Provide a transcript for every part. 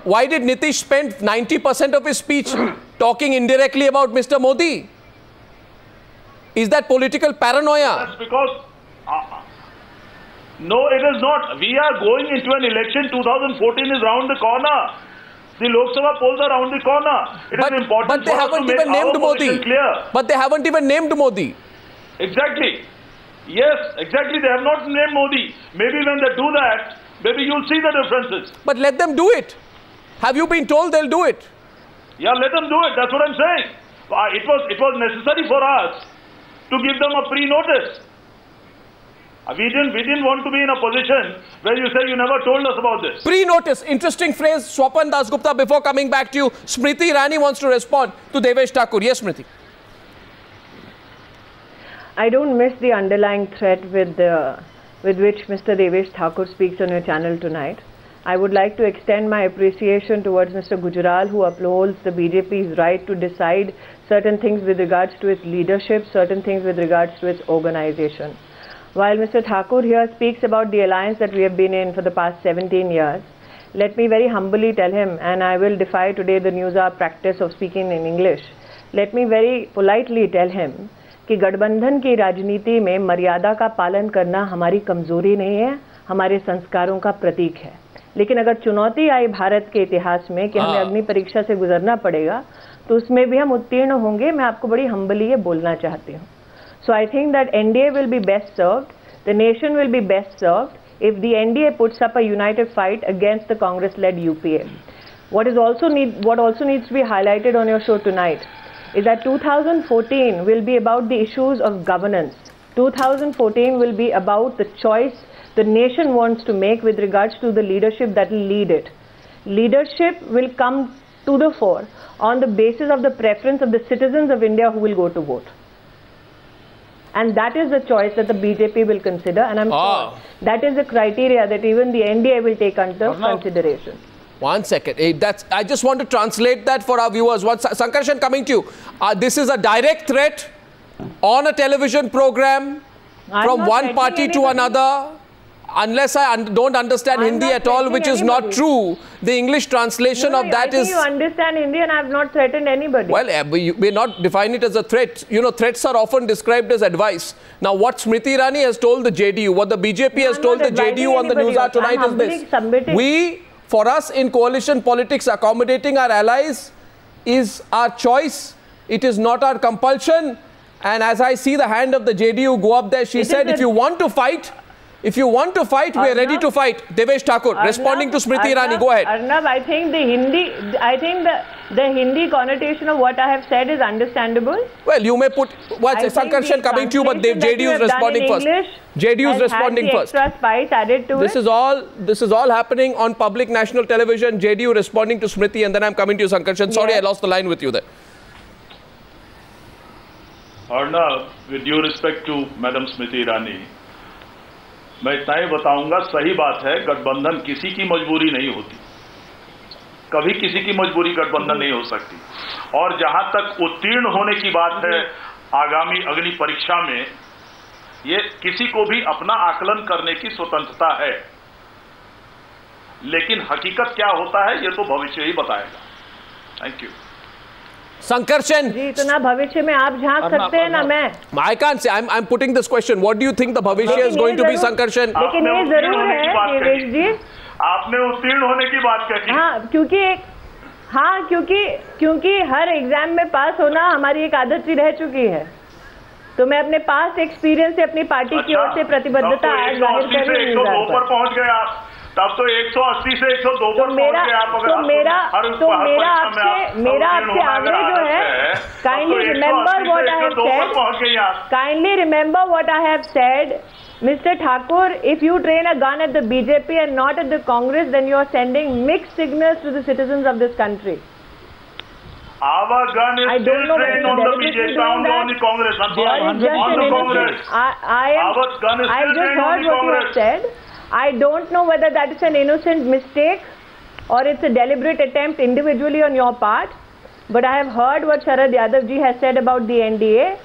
Why did Nitish spend 90% of his speech talking indirectly about Mr. Modi? Is that political paranoia? That's because... no, it is not. We are going into an election. 2014 is round the corner. The Lok Sabha polls are round the corner. It is important but they haven't even named Modi. Clear. But they haven't even named Modi. Exactly. Yes, exactly. They have not named Modi. Maybe when they do that, maybe you'll see the differences. But let them do it. Have you been told they'll do it? Yeah, let them do it. That's what I'm saying. It was necessary for us to give them a pre-notice. We didn't want to be in a position where you say you never told us about this. Pre-notice. Interesting phrase. Swapan Dasgupta, before coming back to you, Smriti Irani wants to respond to Devesh Thakur. Yes, Smriti. I don't miss the underlying threat with which Mr. Devesh Thakur speaks on your channel tonight. I would like to extend my appreciation towards Mr. Gujral, who upholds the BJP's right to decide certain things with regards to its leadership, certain things with regards to its organization. While Mr. Thakur here speaks about the alliance that we have been in for the past 17 years, let me very humbly tell him, and I will defy today the Newshour practice of speaking in English, let me very politely tell him कि गठबंधन की राजनीति में मर्यादा का पालन करना हमारी कमजोरी नहीं है, हमारे संस्कारों का प्रतीक है. लेकिन अगर चुनौती आई भारत के इतिहास में कि हमें अग्नि परीक्षा से गुजरना पड़ेगा, तो उसमें भी हम उत्तीर्ण होंगे. मैं आपको बड़ी हम्बली ये बोलना चाहती हूँ. So I think that NDA will be best served, the nation will be best served if the NDA puts up a united fight against the Congress-led UPA. What also needs to be highlighted on your show tonight is that 2014 will be about the issues of governance. 2014 will be about the choice the nation wants to make with regards to the leadership that will lead it. Leadership will come to the fore on the basis of the preference of the citizens of India who will go to vote. And that is the choice that the BJP will consider, and I'm sure that is the criteria that even the NDA will take under consideration. 1 second. I just want to translate that for our viewers. Sankarshan, coming to you. This is a direct threat on a television program from one party to another. Unless I don't understand Hindi at all, which is not true, the English translation of that is... I think you understand Hindi and I have not threatened anybody. Well, we're not defining it as a threat. You know, threats are often described as advice. Now, what Smriti Irani has told the JDU, what the BJP has told the JDU on the Newshour tonight is this. For us in coalition politics, accommodating our allies is our choice. It is not our compulsion. And as I see the hand of the JDU go up there, she said, if you want to fight, we are ready to fight. Devesh Thakur, responding to Smriti Irani, go ahead. Arnab, I think the Hindi connotation of what I have said is understandable. Well, you may put, Sankarshan coming to you, but JDU is responding first. JDU is responding first. This is all happening on public national television. JDU responding to Smriti, and then I'm coming to you, Sankarshan. Sorry, I lost the line with you there. Arnab, with due respect to Madam Smriti Irani, मैं इतना ही बताऊंगा, सही बात है, गठबंधन किसी की मजबूरी नहीं होती, कभी किसी की मजबूरी गठबंधन नहीं हो सकती. और जहां तक उत्तीर्ण होने की बात है आगामी अग्नि परीक्षा में, ये किसी को भी अपना आकलन करने की स्वतंत्रता है, लेकिन हकीकत क्या होता है ये तो भविष्य ही बताएगा. Thank you. Sankarshan. जी, इतना भविष्य में आप झांक सकते हैं ना. मैं I can't say. I'm putting this question. What do you think the भविष्य is going to be, Sankarshan? लेकिन ये जरूर है देवेश जी, आपने उत्तीर्ण होने की बात कही. हाँ, क्योंकि हर एग्जाम में पास होना हमारी एक आदत सी रह चुकी है. तो मैं अपने पास्ट एक्सपीरियंस से अपनी पार्टी की ओर से प्रतिबद्धता आज जाहिर कर रही हूँ. 180 पर पहुंच गए आप, तब तो 180 से 102 पर पहुंच गए आप. मेरा आपसे आग्रह जो है, kindly remember what I have said. Mr. Thakur, if you train a gun at the BJP and not at the Congress, then you are sending mixed signals to the citizens of this country. Our gun is still trained on the BJP, on the Congress, on the Congress. Our gun is still trained on the Congress. I don't know whether that is an innocent mistake or it's a deliberate attempt individually on your part, but I have heard what Sharad Yadav ji has said about the NDA,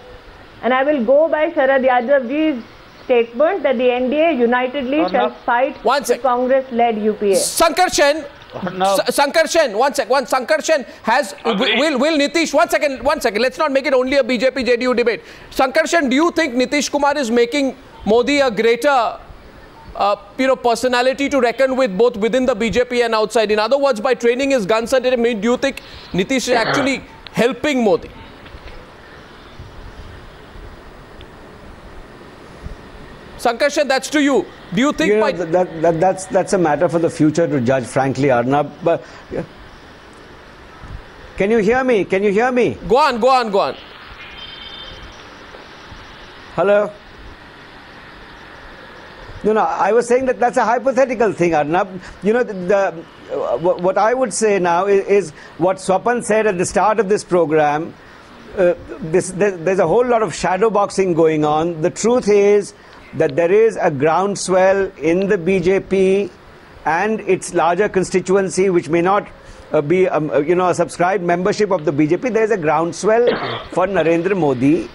and I will go by Sharad Yadav ji's statement that the NDA unitedly shall fight the Congress-led UPA. Sankarshan, Sankarshan, one second. Sankarshan has, will Nitish, one second. Let's not make it only a BJP JDU debate. Sankarshan, do you think Nitish Kumar is making Modi a greater personality to reckon with both within the BJP and outside? In other words, by training his guns at him, do you think Nitish is actually helping Modi? Sankarshan, that's to you. Do you think that's a matter for the future to judge, frankly, Arnab? But can you hear me? Can you hear me? Go on. Hello? I was saying that's a hypothetical thing, Arnab. What I would say now is what Swapan said at the start of this program. There's a whole lot of shadow boxing going on. The truth is that there is a groundswell in the BJP and its larger constituency, which may not be a subscribed membership of the BJP. There is a groundswell for Narendra Modi.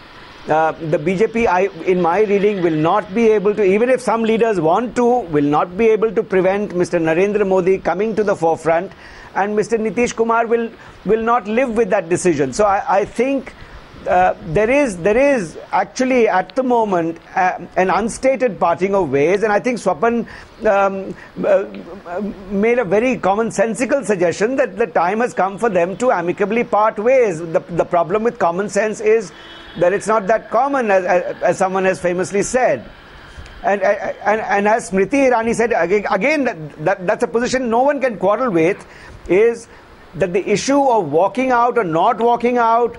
The BJP, in my reading, will not be able to, even if some leaders want to, will not be able to prevent Mr. Narendra Modi coming to the forefront, and Mr. Nitish Kumar will not live with that decision. So I think there is actually at the moment an unstated parting of ways, and I think Swapan made a very commonsensical suggestion that the time has come for them to amicably part ways. The problem with common sense is that it's not that common, as someone has famously said. And as Smriti Irani said, again that's a position no one can quarrel with, is that the issue of walking out or not walking out,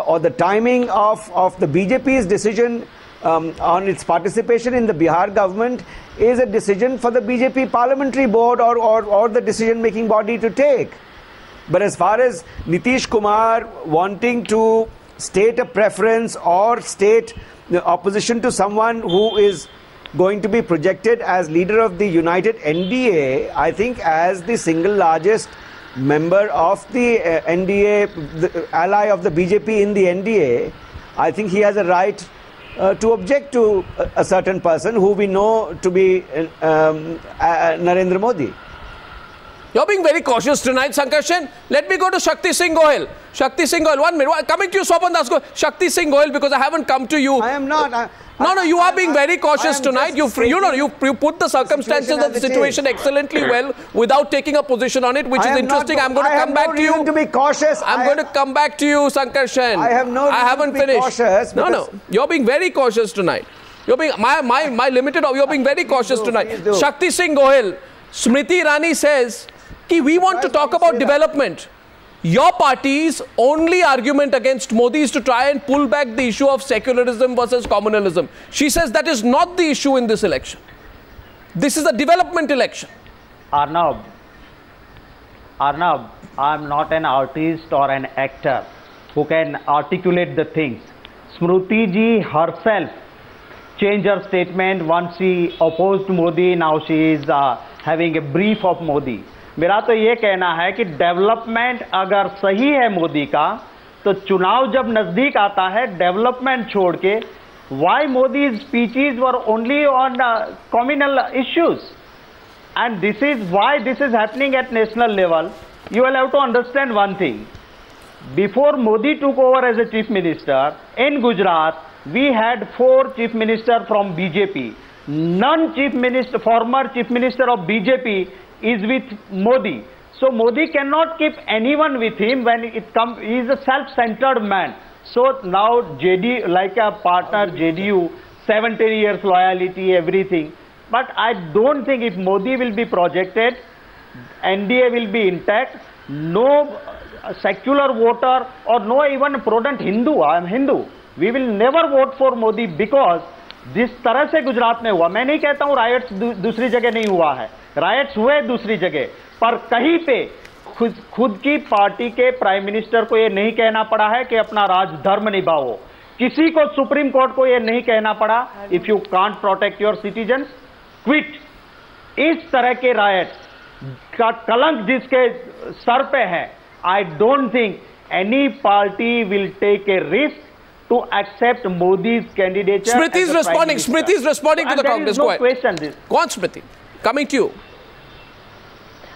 or the timing of the BJP's decision on its participation in the Bihar government is a decision for the BJP parliamentary board or the decision-making body to take. But as far as Nitish Kumar wanting to state a preference or state the opposition to someone who is going to be projected as leader of the united NDA, I think as the single largest member of the NDA, the ally of the BJP in the NDA, I think he has a right to object to a certain person who we know to be Narendra Modi. You're being very cautious tonight, Sankarshan. Let me go to Shakti Singh Goel. Shakti Singh Goel, 1 minute. Coming to you, Swapan Das. Shakti Singh Goel, because I haven't come to you. I am not. No, you are being very cautious tonight. You put the circumstances of the situation excellently well without taking a position on it, which is interesting. I'm going to come back to you. To be cautious. I'm going to come back to you, Sankarshan. I have no reason I haven't to be finished. Cautious. No. You're being very cautious tonight. You're being you're being very cautious tonight. Shakti Singh Goel, Smriti Irani says, we want to talk about development. Your party's only argument against Modi is to try and pull back the issue of secularism versus communalism. She says that is not the issue in this election. This is a development election. Arnab, I'm not an artist or an actor who can articulate the things. Smriti ji herself changed her statement once she opposed Modi. Now she is having a brief of Modi. मेरा तो ये कहना है कि development अगर सही है मोदी का, तो चुनाव जब नजदीक आता है डेवलपमेंट छोड़ के why Modi speeches were only on communal issues, and this is why this is happening at national level. You will have to understand one thing. Before Modi took over as a chief minister in Gujarat, we had 4 chief minister from BJP. None chief minister, former chief minister of BJP is with Modi. So Modi cannot keep anyone with him when it comes. He is a self-centered man. So now JD, like a partner, JDU, 17 years loyalty, everything. But I don't think if Modi will be projected, NDA will be intact. No secular voter or no even prudent Hindu, I am Hindu, we will never vote for Modi because जिस तरह से गुजरात में हुआ, मैं नहीं कहता हूँ rights दूसरी जगह नहीं हुआ है, रायट्स हुए दूसरी जगह, पर कहीं पे खुद की पार्टी के प्राइम मिनिस्टर को ये नहीं कहना पड़ा है कि अपना राजधर्म निभाओ. किसी को सुप्रीम कोर्ट को ये नहीं कहना पड़ा if you can't protect your citizens quit. इस तरह के रायट्स का कलंक जिसके सर पे है, I don't think any party will take a risk to accept Modi's candidature. Smriti is responding. Smriti is responding to the Congress. No question this. Go on, Smriti. Coming to you.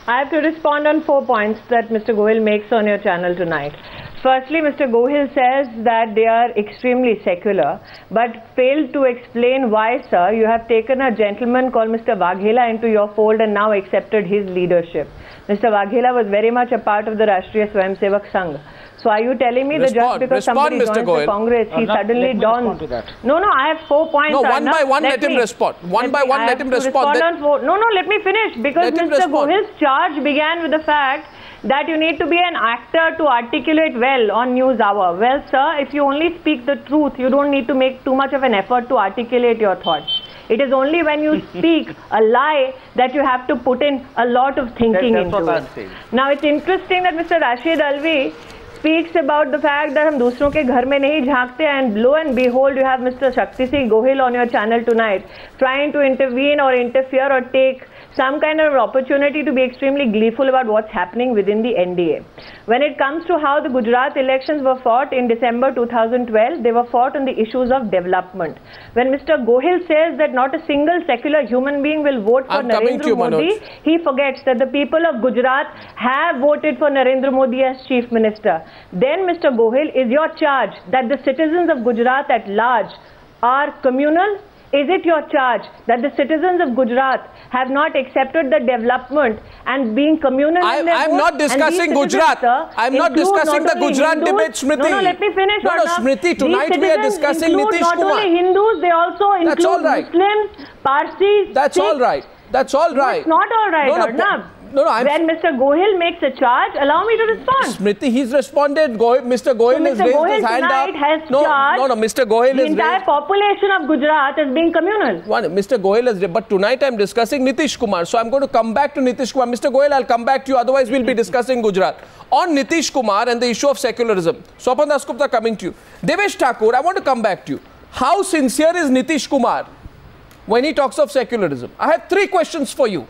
I have to respond on 4 points that Mr. Gohil makes on your channel tonight. Firstly, Mr. Gohil says that they are extremely secular, but failed to explain why, sir, you have taken a gentleman called Mr. Waghela into your fold and now accepted his leadership. Mr. Waghela was very much a part of the Rashtriya Swayamsevak Sangh. So are you telling me that just because somebody joins the Congress, he suddenly dons? No, I have 4 points. No, one by one, let him respond. One by one, let him respond. No, let me finish. Because Mr. Gohil's charge began with the fact that you need to be an actor to articulate well on News Hour. Well, sir, if you only speak the truth, you don't need to make too much of an effort to articulate your thoughts. It is only when you speak a lie that you have to put in a lot of thinking into it. Now, it's interesting that Mr. Rashid Alvi speaks about the fact that हम दूसरों के घर में नहीं झांकते, and lo and behold, you have Mr. Shakti Singh Gohil on your channel tonight trying to intervene or interfere or take some kind of opportunity to be extremely gleeful about what's happening within the NDA. When it comes to how the Gujarat elections were fought in December 2012, they were fought on the issues of development. When Mr. Gohil says that not a single secular human being will vote for Narendra Modi, he forgets that the people of Gujarat have voted for Narendra Modi as Chief Minister. Then, Mr. Gohil, is your charge that the citizens of Gujarat at large are communal? Is it your charge that the citizens of Gujarat have not accepted the development and being communal in their I'm not discussing Gujarat. I'm not discussing the Gujarat debate, Smriti. No, let me finish. No, Smriti, tonight we are discussing Nitish Kumar. Not only Hindus, they also include Muslims, Parsis, That's all right. That's all right. It's not all right, Arnab. When Mr. Gohil makes a charge, allow me to respond. Smriti, he's responded. Mr. Gohil has raised his hand up. Mr. Gohil has raised... The entire population of Gujarat as being communal. Mr. Gohil has... But tonight I'm discussing Nitish Kumar. So I'm going to come back to Nitish Kumar. Mr. Gohil, I'll come back to you. Otherwise, we'll be discussing Gujarat. On Nitish Kumar and the issue of secularism. Swapan Dasgupta coming to you. Devesh Thakur, I want to come back to you. How sincere is Nitish Kumar when he talks of secularism? I have 3 questions for you.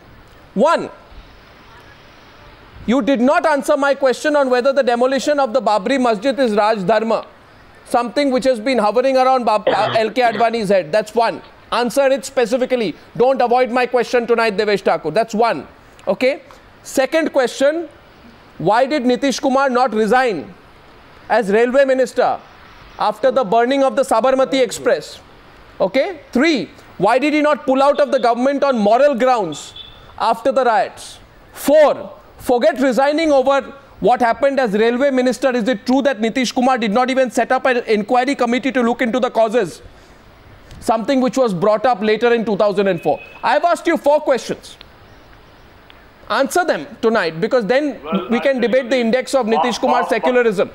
1. You did not answer my question on whether the demolition of the Babri Masjid is Raj Dharma, something which has been hovering around LK Advani's head. That's 1. Answer it specifically. Don't avoid my question tonight, Devesh Thakur. That's 1. Okay. Second question, why did Nitish Kumar not resign as railway minister after the burning of the Sabarmati Express? Okay. 3, why did he not pull out of the government on moral grounds after the riots? 4, forget resigning over what happened as railway minister. Is it true that Nitish Kumar did not even set up an inquiry committee to look into the causes? Something which was brought up later in 2004. I have asked you 4 questions. Answer them tonight, because then we can debate the index of Nitish Kumar's secularism.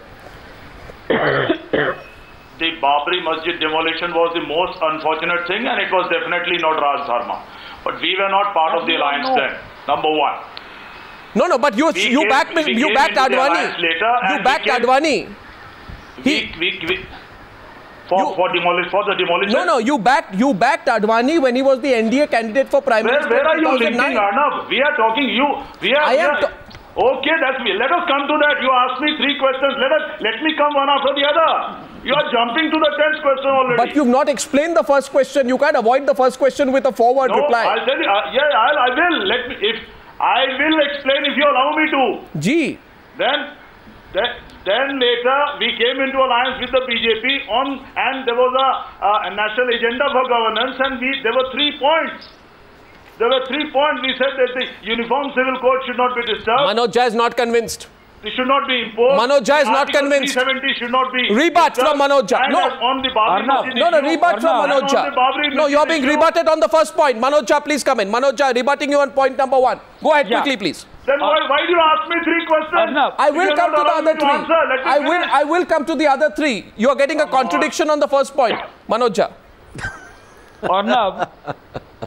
The Babri Masjid demolition was the most unfortunate thing, and it was definitely not Raj Dharma. But we were not part of the alliance then. Number 1. No, but you backed Advani. You backed Advani. For the demolition. No, you backed Advani when he was the NDA candidate for Prime Minister. Where are you linking, Arnab? We are talking okay, that's me. Let us come to that. You asked me 3 questions. Let me come one after the other. You are jumping to the 10th question already. But you've not explained the first question. You can't avoid the first question with a forward reply. I'll tell you. I will. I will explain if you allow me to. Gee. Then later we came into alliance with the BJP and there was a national agenda for governance, and there were 3 points. There were 3 points. We said that the Uniform Civil Code should not be disturbed. Manoj Jha is not convinced. It should not be imposed. Manoj Jha is not convinced. 370 should not be rebut from Manoj Jha. No, rebut from Manoj Jha. No, you are being rebutted on the first point. Manoj Jha, please come in. Manoj Jha, rebutting you on point number 1. Go ahead quickly, please. Then why do you ask me 3 questions? I will come to the other 3. I will come to the other 3. You are getting a contradiction on the first point. Manoj Jha.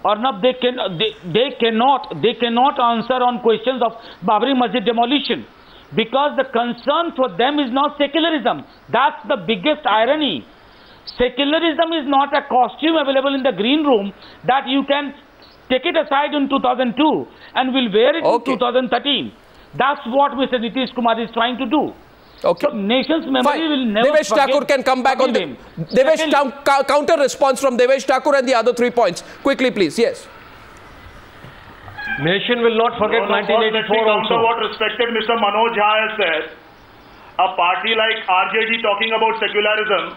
Arnab, they cannot answer on questions of Babri Masjid demolition, because the concern for them is not secularism. That's the biggest irony. Secularism is not a costume available in the green room that you can take it aside in 2002 and will wear it in 2013. That's what Mr. Nitish Kumar is trying to do. Okay. So nation's memory will never Devesh Thakur can come back on the... Devesh, counter response from Devesh Thakur and the other 3 points. Quickly, please. Yes. Nation will not forget 1984 also. What respected Mr. Manoj Jha has said, a party like RJD talking about secularism,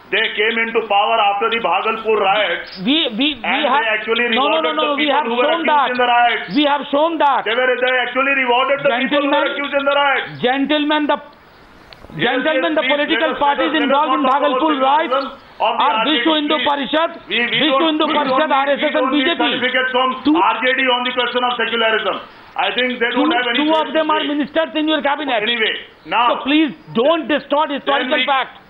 they came into power after the Bhagalpur riots. We have actually rewarded the people who were accused in the riots. We have shown that. They actually rewarded the people who were accused in the riots. Gentlemen, the political parties involved in Bhagalpur riots are Vishwa Hindu Parishad, RSS and BJP. Certificates from RJD on the question of secularism. I think they don't have any. Two of them are ministers in your cabinet. Anyway, now. So please don't distort historical facts.